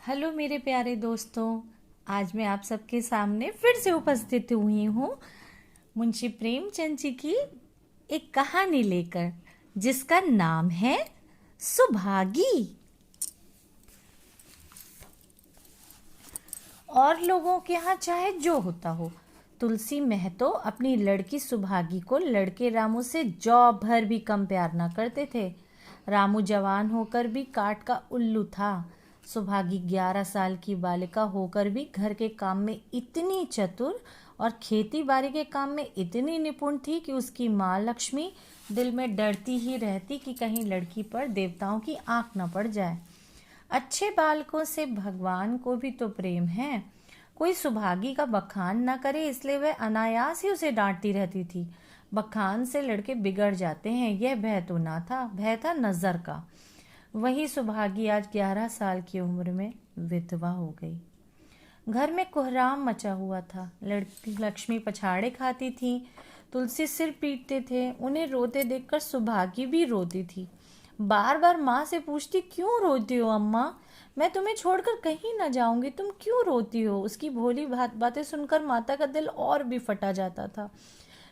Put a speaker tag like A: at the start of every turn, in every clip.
A: Hello मेरे प्यारे दोस्तों। आज मैं आप सबके सामने फिर से उपस्थित हुई हूँ मुंशी प्रेमचंद जी की एक कहानी लेकर, जिसका नाम है सुभागी। और लोगों के यहाँ चाहे जो होता हो, तुलसी महतो अपनी लड़की सुभागी को लड़के रामू से जौ भर भी कम प्यार न करते थे। रामू जवान होकर भी काट का उल्लू था। सुभागी 11 साल की बालिका होकर भी घर के काम में इतनी चतुर और खेती बाड़ी के काम में इतनी निपुण थी कि उसकी माँ लक्ष्मी दिल में डरती ही रहती कि कहीं लड़की पर देवताओं की आंख न पड़ जाए। अच्छे बालकों से भगवान को भी तो प्रेम है। कोई सुभागी का बखान न करे, इसलिए वह अनायास ही उसे डांटती रहती थी। बखान से लड़के बिगड़ जाते हैं, यह भय तो ना था, भय था नजर का। वही सुभागी आज 11 साल की उम्र में विधवा हो गई। घर में कोहराम मचा हुआ था। लड़की लक्ष्मी पछाड़े खाती थी, तुलसी सिर पीटते थे। उन्हें रोते देखकर सुभागी भी रोती थी। बार बार माँ से पूछती, क्यों रोती हो अम्मा? मैं तुम्हें छोड़कर कहीं न जाऊंगी, तुम क्यों रोती हो? उसकी भोली बातें सुनकर माता का दिल और भी फटा जाता था।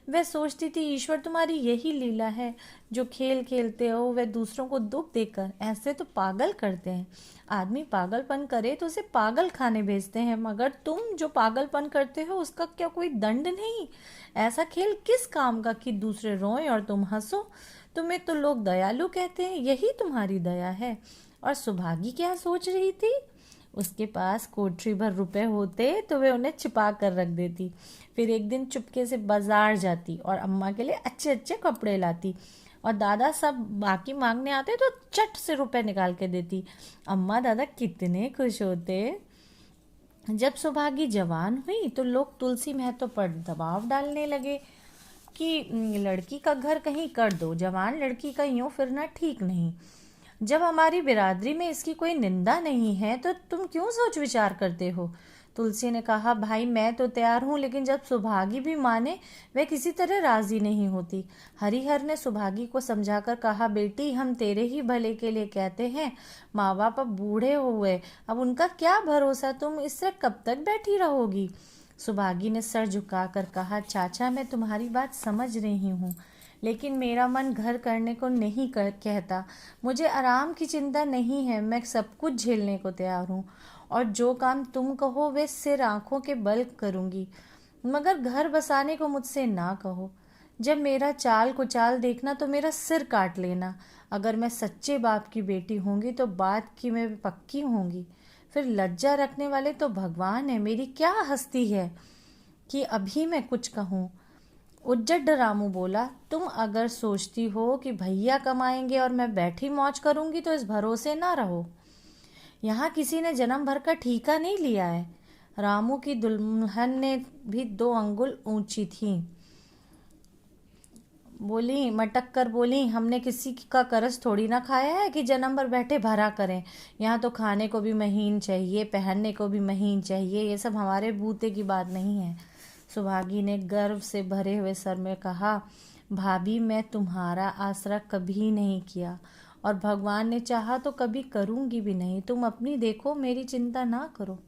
A: वह सोचती थी, ईश्वर तुम्हारी यही लीला है, जो खेल खेलते हो वह दूसरों को दुख देकर ऐसे तो पागल करते हैं। आदमी पागलपन करे तो उसे पागल खाने भेजते हैं, मगर तुम जो पागलपन करते हो उसका क्या कोई दंड नहीं? ऐसा खेल किस काम का कि दूसरे रोएं और तुम हंसो? तुम्हें तो लोग दयालु कहते हैं, यही तुम्हारी दया है। और सुभागी क्या सोच रही थी? उसके पास कोठरी भर रुपए होते तो वे उन्हें छिपा कर रख देती। फिर एक दिन चुपके से बाजार जाती और अम्मा के लिए अच्छे अच्छे कपड़े लाती। और दादा सब बाकी मांगने आते तो चट से रुपए निकाल के देती। अम्मा दादा कितने खुश होते। जब सुभागी जवान हुई तो लोग तुलसी महतो पर दबाव डालने लगे कि लड़की का घर कहीं कर दो, जवान लड़की का यूं फिरना ठीक नहीं। जब हमारी बिरादरी में इसकी कोई निंदा नहीं है तो तुम क्यों सोच विचार करते हो? तुलसी ने कहा, भाई मैं तो तैयार हूँ, लेकिन जब सुभागी भी माने, वह किसी तरह राजी नहीं होती। हरिहर ने सुभागी को समझाकर कहा, बेटी हम तेरे ही भले के लिए कहते हैं। माँ बाप अब बूढ़े हुए, अब उनका क्या भरोसा, तुम इससे कब तक बैठी रहोगी? सुभागी ने सर झुकाकर कहा, चाचा मैं तुम्हारी बात समझ रही हूँ, लेकिन मेरा मन घर करने को नहीं कहता। मुझे आराम की चिंता नहीं है, मैं सब कुछ झेलने को तैयार हूँ, और जो काम तुम कहो वे सिर आंखों के बल करूँगी, मगर घर बसाने को मुझसे ना कहो। जब मेरा चाल कुचाल देखना तो मेरा सिर काट लेना। अगर मैं सच्चे बाप की बेटी होंगी तो बात की मैं पक्की होंगी। फिर लज्जा रखने वाले तो भगवान है, मेरी क्या हस्ती है कि अभी मैं कुछ कहूँ। उज्जड रामू बोला, तुम अगर सोचती हो कि भैया कमाएंगे और मैं बैठी मौज करूंगी तो इस भरोसे ना रहो। यहाँ किसी ने जन्म भर का ठीका नहीं लिया है। रामू की दुल्हन ने भी 2 अंगुल ऊंची थी, बोली मटक कर बोली, हमने किसी का करज थोड़ी ना खाया है कि जन्म भर बैठे भरा करें। यहाँ तो खाने को भी महीन चाहिए, पहनने को भी महीन चाहिए, ये सब हमारे बूते की बात नहीं है। सुभागी ने गर्व से भरे हुए सर में कहा, भाभी मैं तुम्हारा आसरा कभी नहीं किया, और भगवान ने चाहा तो कभी करूँगी भी नहीं। तुम अपनी देखो, मेरी चिंता ना करो।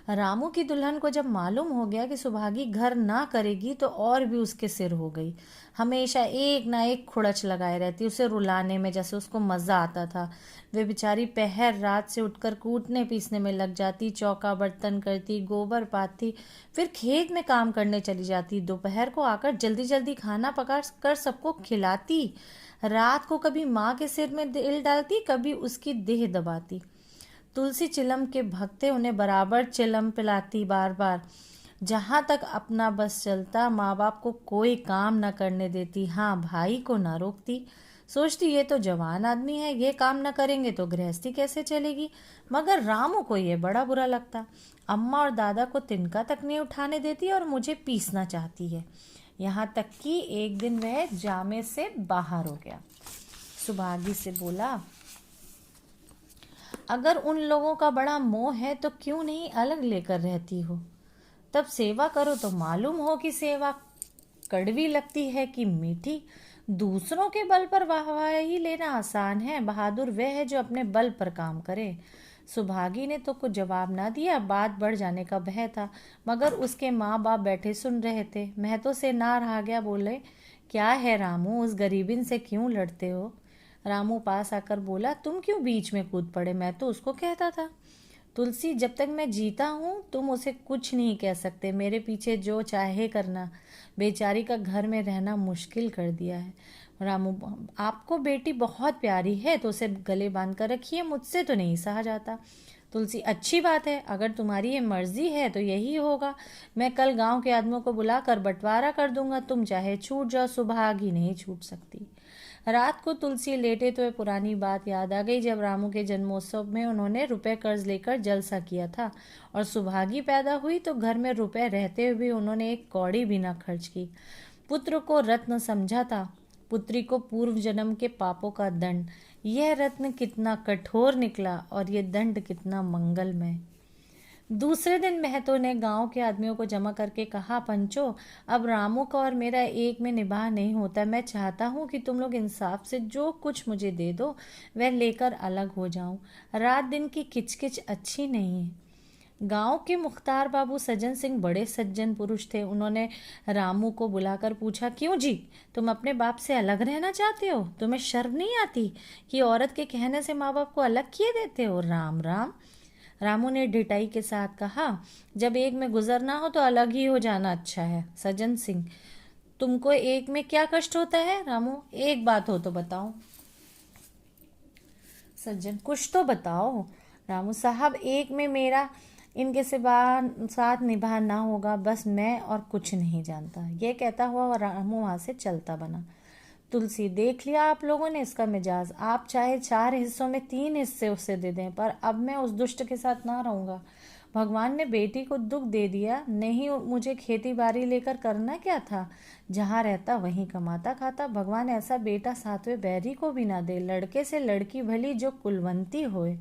A: रामू की दुल्हन को जब मालूम हो गया कि सुभागी घर ना करेगी तो और भी उसके सिर हो गई। हमेशा एक ना एक खुड़च लगाए रहती, उसे रुलाने में जैसे उसको मज़ा आता था। वे बेचारी पहर रात से उठकर कूटने पीसने में लग जाती, चौका बर्तन करती, गोबर पाती, फिर खेत में काम करने चली जाती। दोपहर को आकर जल्दी जल्दी खाना पका कर सबको खिलाती। रात को कभी माँ के सिर में दिल डालती, कभी उसकी देह दबाती। तुलसी चिलम के भक्ते उन्हें बराबर चिलम पिलाती बार बार। जहाँ तक अपना बस चलता, माँ बाप को कोई काम न करने देती। हाँ, भाई को न रोकती। सोचती ये तो जवान आदमी है, ये काम न करेंगे तो गृहस्थी कैसे चलेगी। मगर रामू को ये बड़ा बुरा लगता। अम्मा और दादा को तिनका तक नहीं उठाने देती और मुझे पीसना चाहती है। यहाँ तक कि एक दिन वह जामे से बाहर हो गया। सुभागी से बोला, अगर उन लोगों का बड़ा मोह है तो क्यों नहीं अलग लेकर रहती हो? तब सेवा करो तो मालूम हो कि सेवा कड़वी लगती है कि मीठी। दूसरों के बल पर वाहवाही लेना आसान है, बहादुर वह है जो अपने बल पर काम करे। सुभागी ने तो कुछ जवाब ना दिया, बात बढ़ जाने का भय था, मगर उसके माँ बाप बैठे सुन रहे थे। महतो से ना रहा गया, बोले, क्या है रामू, उस गरीबिन से क्यों लड़ते हो? रामू पास आकर बोला, तुम क्यों बीच में कूद पड़े, मैं तो उसको कहता था। तुलसी, जब तक मैं जीता हूँ तुम उसे कुछ नहीं कह सकते, मेरे पीछे जो चाहे करना। बेचारी का घर में रहना मुश्किल कर दिया है। रामू, आपको बेटी बहुत प्यारी है तो उसे गले बांध कर रखिए, मुझसे तो नहीं सहा जाता। तुलसी, अच्छी बात है, अगर तुम्हारी ये मर्जी है तो यही होगा। मैं कल गांव के आदमियों को बुलाकर बंटवारा कर दूंगा, तुम चाहे छूट जाओ, सुभागी नहीं छूट सकती। रात को तुलसी लेटे तो पुरानी बात याद आ गई, जब रामू के जन्मोत्सव में उन्होंने रुपए कर्ज लेकर जलसा किया था और सुभागी पैदा हुई तो घर में रुपए रहते हुए उन्होंने एक कौड़ी भी ना खर्च की। पुत्र को रत्न समझा था, पुत्री को पूर्व जन्म के पापों का दंड। यह रत्न कितना कठोर निकला और यह दंड कितना मंगलमय। दूसरे दिन महतो ने गांव के आदमियों को जमा करके कहा, पंचो, अब रामू का और मेरा एक में निभाह नहीं होता। मैं चाहता हूँ कि तुम लोग इंसाफ से जो कुछ मुझे दे दो वह लेकर अलग हो जाऊं। रात दिन की किचकिच अच्छी नहीं है। गांव के मुख्तार बाबू सज्जन सिंह बड़े सज्जन पुरुष थे। उन्होंने रामू को बुलाकर पूछा, क्यों जी, तुम अपने बाप से अलग रहना चाहते हो? तुम्हें शर्म नहीं आती कि औरत के कहने से माँ बाप को अलग किए देते हो? राम राम। रामू ने ढिठाई के साथ कहा, जब एक में गुजरना हो तो अलग ही हो जाना अच्छा है। सज्जन सिंह, तुमको एक में क्या कष्ट होता है? रामू, एक बात हो तो बताओ। सज्जन, कुछ तो बताओ। रामू साहब, एक में मेरा इनके सिवा साथ निभाना होगा, बस मैं और कुछ नहीं जानता। ये कहता हुआ रामू वहां से चलता बना। तुलसी, देख लिया आप लोगों ने इसका मिजाज। आप चाहे 4 हिस्सों में 3 हिस्से उसे दे दें, पर अब मैं उस दुष्ट के साथ ना रहूंगा। भगवान ने बेटी को दुख दे दिया, नहीं मुझे खेती बाड़ी लेकर करना क्या था? जहाँ रहता वहीं कमाता खाता। भगवान ऐसा बेटा 7वें बैरी को भी ना दे, लड़के से लड़की भली जो कुलवंती होए।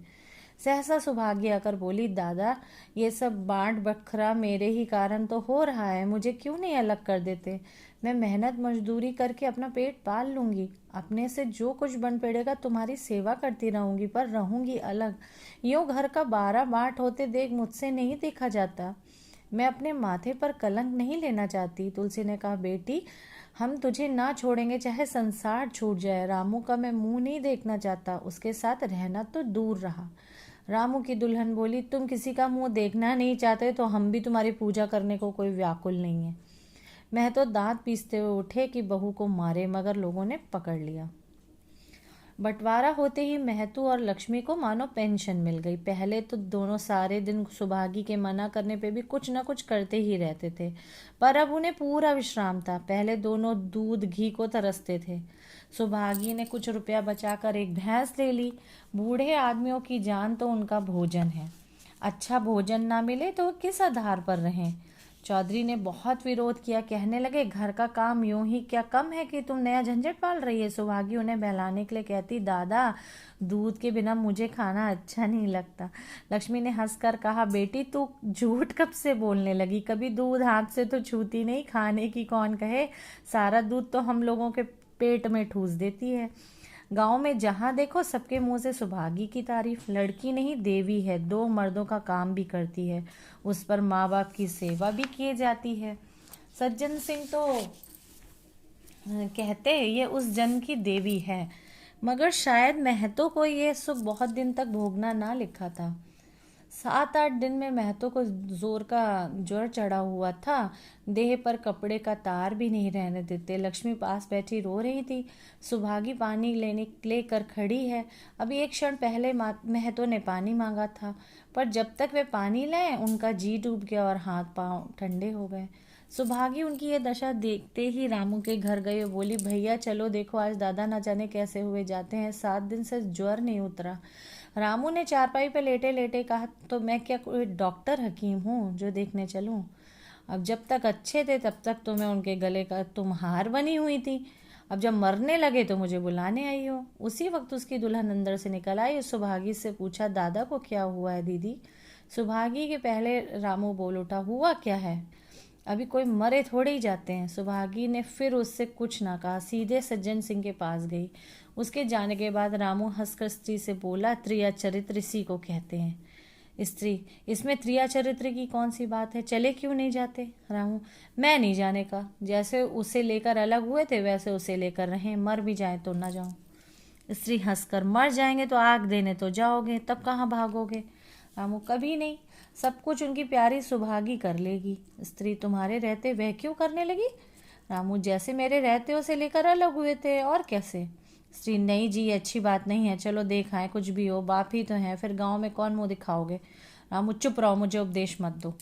A: सहसा सुभागी आकर बोली, दादा, ये सब बांट बखरा मेरे ही कारण तो हो रहा है, मुझे क्यों नहीं अलग कर देते? मैं मेहनत मजदूरी करके अपना पेट पाल लूंगी, अपने से जो कुछ बन पड़ेगा तुम्हारी सेवा करती रहूंगी, पर रहूंगी अलग। यूं घर का 12 बांट होते देख मुझसे नहीं देखा जाता। मैं अपने माथे पर कलंक नहीं लेना चाहती। तुलसी ने कहा, बेटी, हम तुझे ना छोड़ेंगे चाहे संसार छूट जाए। रामू का मैं मुंह नहीं देखना चाहता, उसके साथ रहना तो दूर रहा। रामू की दुल्हन बोली, तुम किसी का मुंह देखना नहीं चाहते तो हम भी तुम्हारी पूजा करने को कोई व्याकुल नहीं है। मैं तो दांत पीसते हुए उठे कि बहू को मारे, मगर लोगों ने पकड़ लिया। बंटवारा होते ही महतू और लक्ष्मी को मानो पेंशन मिल गई। पहले तो दोनों सारे दिन सुभागी के मना करने पे भी कुछ न कुछ करते ही रहते थे, पर अब उन्हें पूरा विश्राम था। पहले दोनों दूध घी को तरसते थे। सुभागी ने कुछ रुपया बचाकर एक भैंस ले ली। बूढ़े आदमियों की जान तो उनका भोजन है, अच्छा भोजन ना मिले तो किस आधार पर रहें? चौधरी ने बहुत विरोध किया, कहने लगे, घर का काम यूं ही क्या कम है कि तुम नया झंझट पाल रही है? सुभागी उन्हें बहलाने के लिए कहती, दादा, दूध के बिना मुझे खाना अच्छा नहीं लगता। लक्ष्मी ने हंसकर कहा, बेटी, तू झूठ कब से बोलने लगी? कभी दूध हाथ से तो छूती नहीं, खाने की कौन कहे? सारा दूध तो हम लोगों के पेट में ठूस देती है। गांव में जहां देखो सबके मुंह से सुभागी की तारीफ। लड़की नहीं देवी है, 2 मर्दों का काम भी करती है, उस पर माँ बाप की सेवा भी की जाती है। सज्जन सिंह तो कहते ये उस जन्म की देवी है, मगर शायद महतो को ये सुख बहुत दिन तक भोगना ना लिखा था। 7-8 दिन में महतो को जोर का ज्वर चढ़ा हुआ था, देह पर कपड़े का तार भी नहीं रहने देते। लक्ष्मी पास बैठी रो रही थी। सुभागी पानी लेकर खड़ी है। अभी एक क्षण पहले महतो ने पानी मांगा था, पर जब तक वे पानी लाए उनका जी डूब गया और हाथ पांव ठंडे हो गए। सुभागी उनकी ये दशा देखते ही रामू के घर गई और बोली, भैया चलो देखो, आज दादा ना जाने कैसे हुए जाते हैं, 7 दिन से ज्वर नहीं उतरा। रामू ने चारपाई पर लेटे लेटे कहा, तो मैं क्या कोई डॉक्टर हकीम हूँ जो देखने चलूँ? अब जब तक अच्छे थे तब तक तो मैं उनके गले का तुम हार बनी हुई थी, अब जब मरने लगे तो मुझे बुलाने आई हो। उसी वक्त उसकी दुल्हन अंदर से निकल आई और सुभागी से पूछा, दादा को क्या हुआ है दीदी? सुभागी के पहले रामू बोल उठा, हुआ क्या है? अभी कोई मरे थोड़े ही जाते हैं। सुभागी ने फिर उससे कुछ ना कहा, सीधे सज्जन सिंह के पास गई। उसके जाने के बाद रामू हंसकर स्त्री से बोला, त्रिया चरित्र इसी को कहते हैं। स्त्री, इसमें त्रिया चरित्र की कौन सी बात है, चले क्यों नहीं जाते। रामू, मैं नहीं जाने का, जैसे उसे लेकर अलग हुए थे वैसे उसे लेकर रहें, मर भी जाए तो ना जाऊं। स्त्री हंसकर, मर जाएंगे तो आग देने तो जाओगे, तब कहाँ भागोगे। रामू, कभी नहीं, सब कुछ उनकी प्यारी सुभागी कर लेगी। स्त्री, तुम्हारे रहते वह क्यों करने लगी। रामू, जैसे मेरे रहते उसे लेकर अलग हुए थे, और कैसे। स्त्री, नहीं जी, अच्छी बात नहीं है, चलो देखाएं, कुछ भी हो बाप ही तो हैं, फिर गांव में कौन मुंह दिखाओगे। रामू, चुप रहो, मुझे उपदेश मत दो।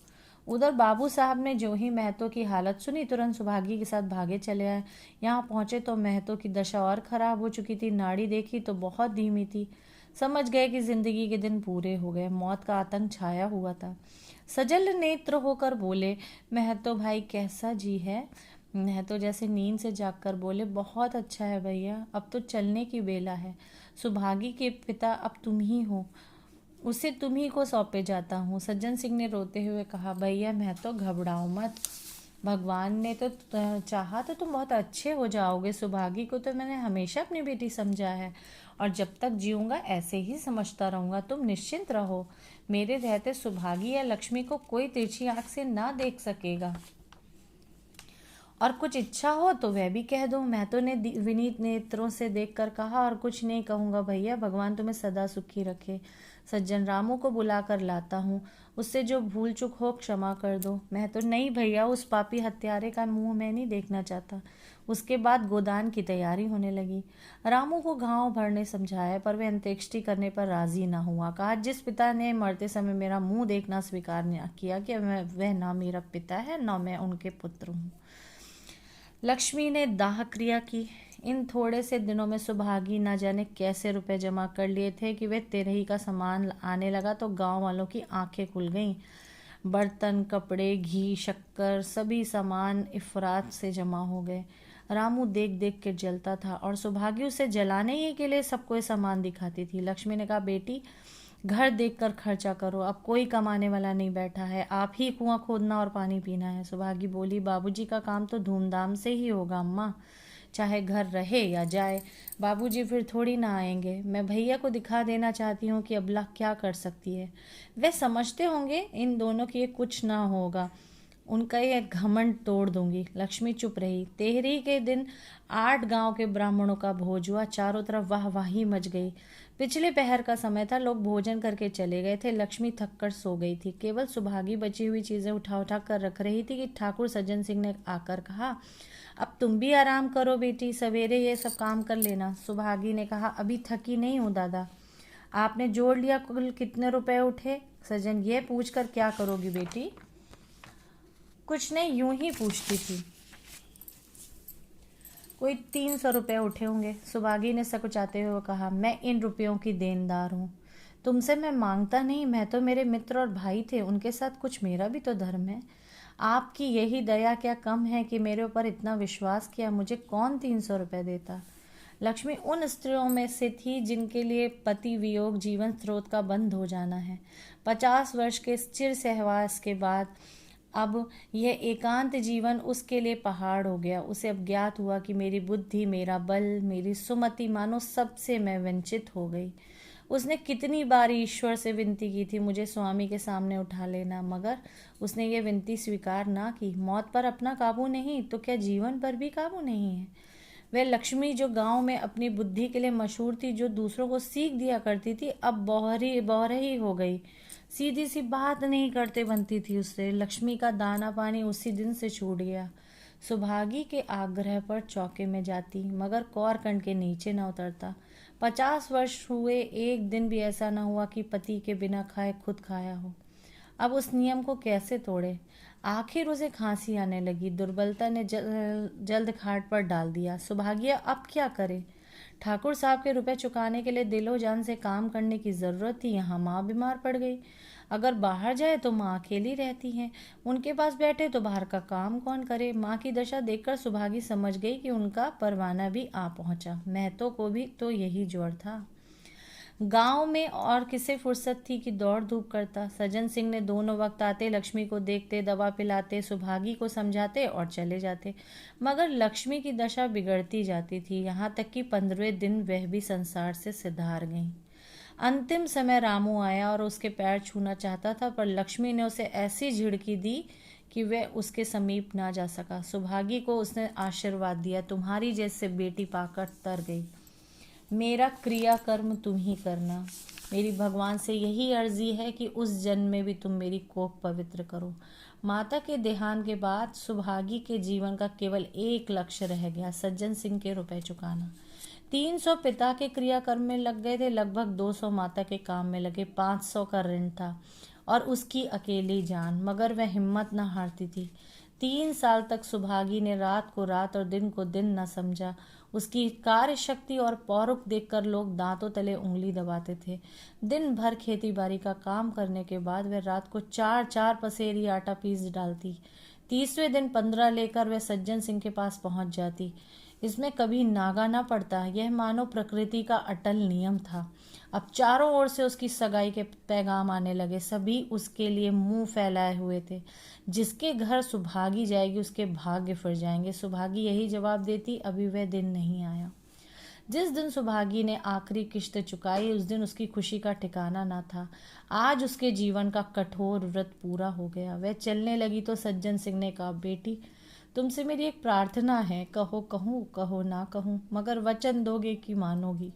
A: उधर बाबू साहब ने जो ही महतो की हालत सुनी तुरंत सुभागी के साथ भागे चले आए। यहाँ पहुंचे तो महतो की दशा और खराब हो चुकी थी, नाड़ी देखी तो बहुत धीमी थी। समझ गए कि जिंदगी के दिन पूरे हो गए, मौत का आतंक छाया हुआ था। सजल नेत्र होकर बोले, महतो भाई कैसा जी है। महतो जैसे नींद से जागकर बोले, बहुत अच्छा है भैया, अब तो चलने की बेला है। सुभागी के पिता अब तुम ही हो, उसे तुम ही को सौंपे जाता हूँ। सज्जन सिंह ने रोते हुए कहा, भैया महतो घबराओ मत, भगवान ने तो चाहा तो तुम बहुत अच्छे हो जाओगे। सुभागी को तो मैंने हमेशा अपनी बेटी समझा है और जब तक जीऊंगा ऐसे ही समझता रहूंगा। तुम निश्चिंत रहो, मेरे रहते सुभागी या लक्ष्मी को कोई तिरछी आंख से ना देख सकेगा। और कुछ इच्छा हो तो वह भी कह दो। महतो ने विनीत नेत्रों से देखकर कहा, और कुछ नहीं कहूँगा भैया, भगवान तुम्हें सदा सुखी रखे। सज्जन रामू को बुलाकर लाता हूँ, उससे जो भूल चूक हो क्षमा कर दो। महतो, नहीं भैया, उस पापी हत्यारे का मुंह मैं नहीं देखना चाहता। उसके बाद गोदान की तैयारी होने लगी। रामू को गांव भर ने समझाया पर वह अंत्येष्टि करने पर राजी न हुआ। कहा, जिस पिता ने मरते समय मेरा मुंह देखना स्वीकार न किया कि वह ना मेरा पिता है न मैं उनके पुत्र हूँ। लक्ष्मी ने दाह क्रिया की। इन थोड़े से दिनों में सुभागी न जाने कैसे रुपए जमा कर लिए थे कि वे तेरही का सामान आने लगा तो गांव वालों की आंखें खुल गईं। बर्तन, कपड़े, घी, शक्कर, सभी सामान इफरात से जमा हो गए। रामू देख देख के जलता था और सुभागी उसे जलाने ही के लिए सबको सामान दिखाती थी। लक्ष्मी ने कहा, बेटी घर देखकर खर्चा करो, अब कोई कमाने वाला नहीं बैठा है, आप ही कुआं खोदना और पानी पीना है। सुभागी बोली, बाबूजी का काम तो धूमधाम से ही होगा अम्मा, चाहे घर रहे या जाए, बाबूजी फिर थोड़ी ना आएंगे। मैं भैया को दिखा देना चाहती हूँ कि अबला क्या कर सकती है। वे समझते होंगे इन दोनों की कुछ ना होगा, उनका ये घमंड तोड़ दूंगी। लक्ष्मी चुप रही। तेहरी के दिन 8 गांव के ब्राह्मणों का भोज हुआ, चारों तरफ वाहवाही मच गई। पिछले पहर का समय था, लोग भोजन करके चले गए थे। लक्ष्मी थककर सो गई थी, केवल सुभागी बची हुई चीजें उठा उठा कर रख रही थी कि ठाकुर सज्जन सिंह ने आकर कहा, अब तुम भी आराम करो बेटी, सवेरे ये सब काम कर लेना। सुभागी ने कहा, अभी थकी नहीं हूँ दादा। आपने जोड़ लिया कुल कितने रुपए उठे। सज्जन, ये पूछ कर क्या करोगी बेटी। कुछ नहीं, यूं ही पूछती थी। कोई 300 रुपये उठे होंगे। सुभागी ने सकुचाते हुए कहा, मैं इन रुपयों की देनदार हूँ, तुमसे मैं मांगता नहीं, मैं तो मेरे मित्र और भाई थे, उनके साथ कुछ मेरा भी तो धर्म है। आपकी यही दया क्या कम है कि मेरे ऊपर इतना विश्वास किया, मुझे कौन 300 रुपये देता। लक्ष्मी उन स्त्रियों में से थी जिनके लिए पति वियोग जीवन स्रोत का बंद हो जाना है। 50 वर्ष के चिर सहवास के बाद अब यह एकांत जीवन उसके लिए पहाड़ हो गया। उसे अब ज्ञात हुआ कि मेरी बुद्धि, मेरा बल, मेरी सुमति मानो सबसे मैं वंचित हो गई। उसने कितनी बार ईश्वर से विनती की थी, मुझे स्वामी के सामने उठा लेना, मगर उसने ये विनती स्वीकार ना की। मौत पर अपना काबू नहीं तो क्या जीवन पर भी काबू नहीं है। वह लक्ष्मी जो गांव में अपनी बुद्धि के लिए मशहूर थी, जो दूसरों को सीख दिया करती थी, अब बौरही हो गई। सीधी सी बात नहीं करते बनती थी उससे। लक्ष्मी का दाना पानी उसी दिन से छूट गया। सुभागी के आग्रह पर चौके में जाती, मगर कौरकंड के नीचे न उतरता। 50 वर्ष हुए, एक दिन भी ऐसा न हुआ कि पति के बिना खाए खुद खाया हो। अब उस नियम को कैसे तोड़े। आखिर उसे खांसी आने लगी, दुर्बलता ने जल्द खाट पर डाल दिया। सुभागिया अब क्या करे। ठाकुर साहब के रुपए चुकाने के लिए दिलो जान से काम करने की जरूरत थी। यहाँ माँ बीमार पड़ गई, अगर बाहर जाए तो माँ अकेली रहती हैं, उनके पास बैठे तो बाहर का काम कौन करे। माँ की दशा देखकर सुभागी समझ गई कि उनका परवाना भी आ पहुंचा। महतो को भी तो यही जोर था। गांव में और किसे फुर्सत थी कि दौड़ धूप करता। सज्जन सिंह ने दोनों वक्त आते, लक्ष्मी को देखते, दवा पिलाते, सुभागी को समझाते और चले जाते। मगर लक्ष्मी की दशा बिगड़ती जाती थी, यहाँ तक कि 15वें दिन वह भी संसार से सिधार गई। अंतिम समय रामू आया और उसके पैर छूना चाहता था, पर लक्ष्मी ने उसे ऐसी झिड़की दी कि वह उसके समीप ना जा सका। सुभागी को उसने आशीर्वाद दिया, तुम्हारी जैसे बेटी पाकर तर गई। मेरा क्रियाकर्म तुम ही करना। मेरी भगवान से यही अर्जी है कि उस जन्म में भी तुम मेरी कोख पवित्र करो। माता के देहांत के बाद सुभागी के जीवन का केवल एक लक्ष्य रह गया, सज्जन सिंह के रुपए चुकाना। 300 पिता के क्रियाकर्म में लग गए थे, लगभग 200 माता के काम में लगे, 500 का ऋण था और उसकी अकेली जान, मगर वह हिम्मत न हारती थी। 3 साल तक सुभागी ने रात को रात और दिन को दिन न समझा। उसकी कार्य शक्ति और पौरुष देखकर लोग दांतों तले उंगली दबाते थे। दिन भर खेती बाड़ी का काम करने के बाद वह रात को 4-4 पसेरी आटा पीस डालती। 30वें दिन 15 लेकर वह सज्जन सिंह के पास पहुंच जाती। इसमें कभी नागा न पड़ता, यह मानो प्रकृति का अटल नियम था। अब चारों ओर से उसकी सगाई के पैगाम आने लगे, सभी उसके लिए मुंह फैलाए हुए थे। जिसके घर सुभागी जाएगी उसके भाग्य फिर जाएंगे। सुभागी यही जवाब देती, अभी वह दिन नहीं आया। जिस दिन सुभागी ने आखिरी किश्त चुकाई उस दिन उसकी खुशी का ठिकाना न था। आज उसके जीवन का कठोर व्रत पूरा हो गया। वह चलने लगी तो सज्जन सिंह ने कहा, बेटी तुमसे मेरी एक प्रार्थना है, कहो कहूँ कहो ना कहूँ, मगर वचन दोगे कि मानोगी।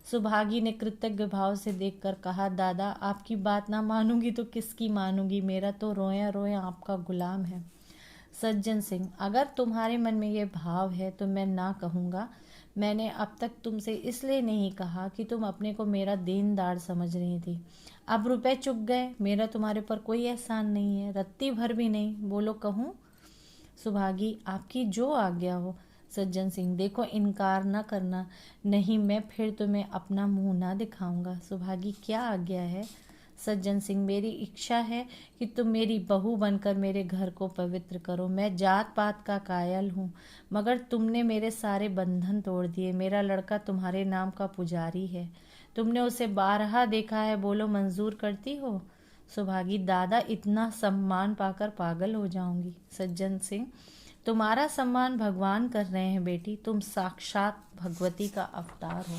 A: सुभागी ने कृतज्ञ भाव से देखकर कहा, दादा आपकी बात ना मानूंगी तो किसकी मानूंगी, मेरा तो रोया रोया आपका गुलाम है। सज्जन सिंह, अगर तुम्हारे मन में ये भाव है तो मैं ना कहूँगा। मैंने अब तक तुमसे इसलिए नहीं कहा कि तुम अपने को मेरा देनदार समझ रही थी। अब रुपए चुक गए, मेरा तुम्हारे पर कोई एहसान नहीं है, रत्ती भर भी नहीं। बोलो कहूँ। सुभागी, आपकी जो आज्ञा हो। सज्जन सिंह, देखो इनकार न करना, नहीं मैं फिर तुम्हें अपना मुंह ना दिखाऊंगा। सुभागी, क्या आज्ञा है। सज्जन सिंह, मेरी इच्छा है कि तुम मेरी बहू बनकर मेरे घर को पवित्र करो। मैं जात पात का कायल हूँ, मगर तुमने मेरे सारे बंधन तोड़ दिए। मेरा लड़का तुम्हारे नाम का पुजारी है, तुमने उसे 12 देखा है, बोलो मंजूर करती हो। सुभागी, दादा इतना सम्मान पाकर पागल हो जाऊंगी। सज्जन सिंह, तुम्हारा सम्मान भगवान कर रहे हैं बेटी, तुम साक्षात भगवती का अवतार हो।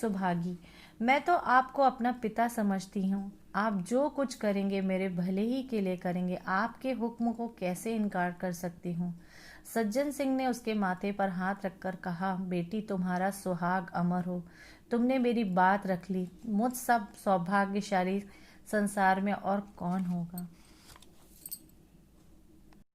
A: सुभागी, मैं तो आपको अपना पिता समझती हूँ, आप जो कुछ करेंगे मेरे भले ही के लिए करेंगे, आपके हुक्म को कैसे इनकार कर सकती हूँ। सज्जन सिंह ने उसके माथे पर हाथ रखकर कहा, बेटी तुम्हारा सुहाग अमर हो, तुमने मेरी बात रख ली, मुझ सब सौभाग्यशाली संसार में और कौन होगा।